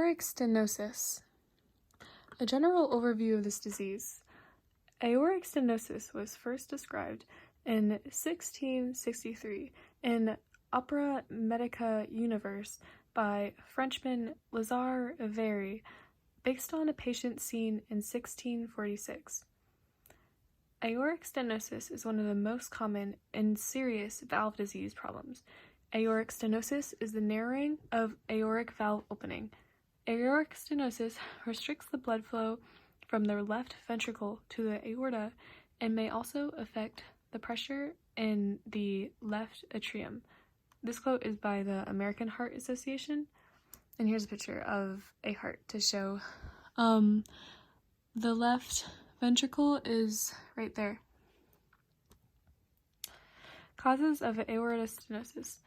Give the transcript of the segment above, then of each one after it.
Aortic stenosis. A general overview of this disease. Aortic stenosis was first described in 1663 in Opera Medica Universe by Frenchman Lazare Very, based on a patient seen in 1646. Aortic stenosis is one of the most common and serious valve disease problems. Aortic stenosis is the narrowing of aortic valve opening. Aortic stenosis restricts the blood flow from the left ventricle to the aorta and may also affect the pressure in the left atrium. This quote is by the American Heart Association, and here's a picture of a heart to show. The left ventricle is right there. Causes of aortic stenosis.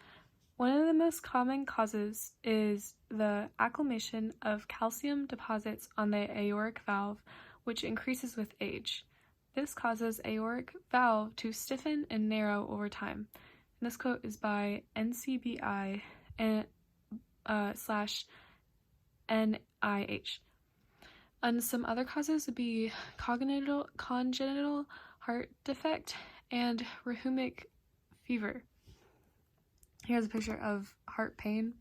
One of the most common causes is the accumulation of calcium deposits on the aortic valve, which increases with age. This causes aortic valve to stiffen and narrow over time. And this quote is by NCBI and /NIH. And some other causes would be congenital heart defect and rheumatic fever. Here's a picture of heart pain.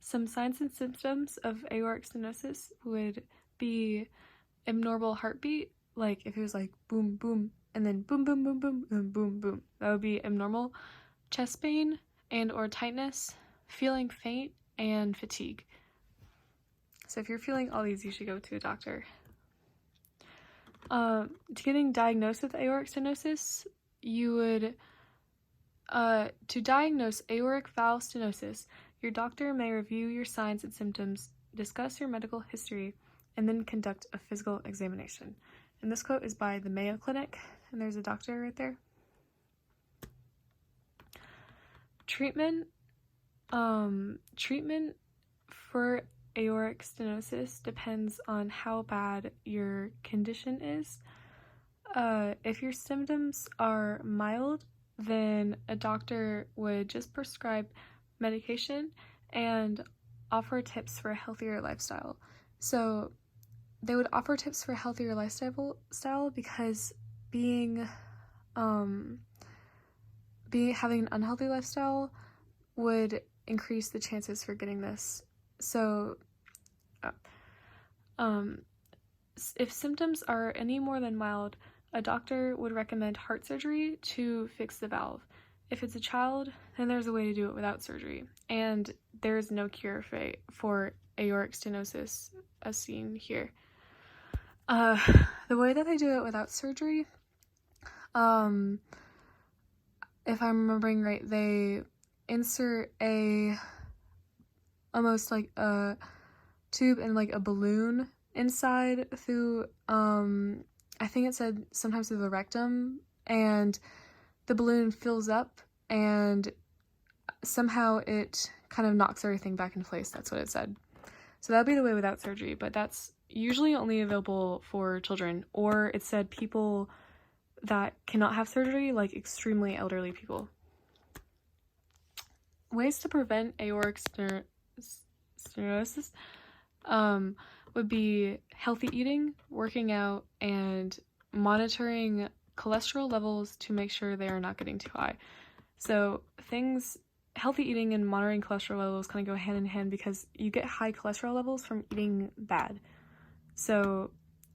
Some signs and symptoms of aortic stenosis would be abnormal heartbeat, like if it was like boom, boom, and then boom, boom, boom, boom, and boom, boom. That would be abnormal. Chest pain and or tightness, feeling faint, and fatigue. So if you're feeling all these, you should go to a doctor. Getting diagnosed with aortic stenosis, you would to diagnose aortic valve stenosis, your doctor may review your signs and symptoms, discuss your medical history, and then conduct a physical examination. And this quote is by the Mayo Clinic, and there's a doctor right there. Treatment. Treatment for aortic stenosis depends on how bad your condition is. If your symptoms are mild, then a doctor would just prescribe medication and offer tips for a healthier lifestyle. So they would offer tips for a healthier lifestyle because having an unhealthy lifestyle would increase the chances for getting this. So if symptoms are any more than mild, a doctor would recommend heart surgery to fix the valve. If it's a child, then there's a way to do it without surgery, and there's no cure for aortic stenosis as seen here. The way that they do it without surgery, if I'm remembering right, they insert almost like a tube and like a balloon inside through, I think it said sometimes through the rectum, and the balloon fills up and somehow it kind of knocks everything back into place. That's what it said. So that'd be the way without surgery, but that's usually only available for children, or it said people that cannot have surgery, like extremely elderly people. Ways to prevent aortic stenosis would be healthy eating, working out, and monitoring cholesterol levels to make sure they are not getting too high. So healthy eating and monitoring cholesterol levels kind of go hand in hand because you get high cholesterol levels from eating bad. So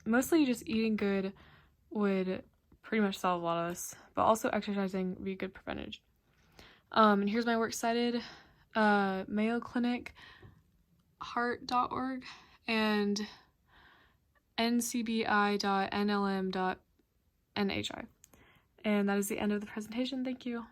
mostly just eating good would pretty much solve a lot of this, but also exercising would be a good percentage. And here's my works cited, Mayo Clinic, heart.org, and ncbi.nlm.nhi. And that is the end of the presentation. Thank you.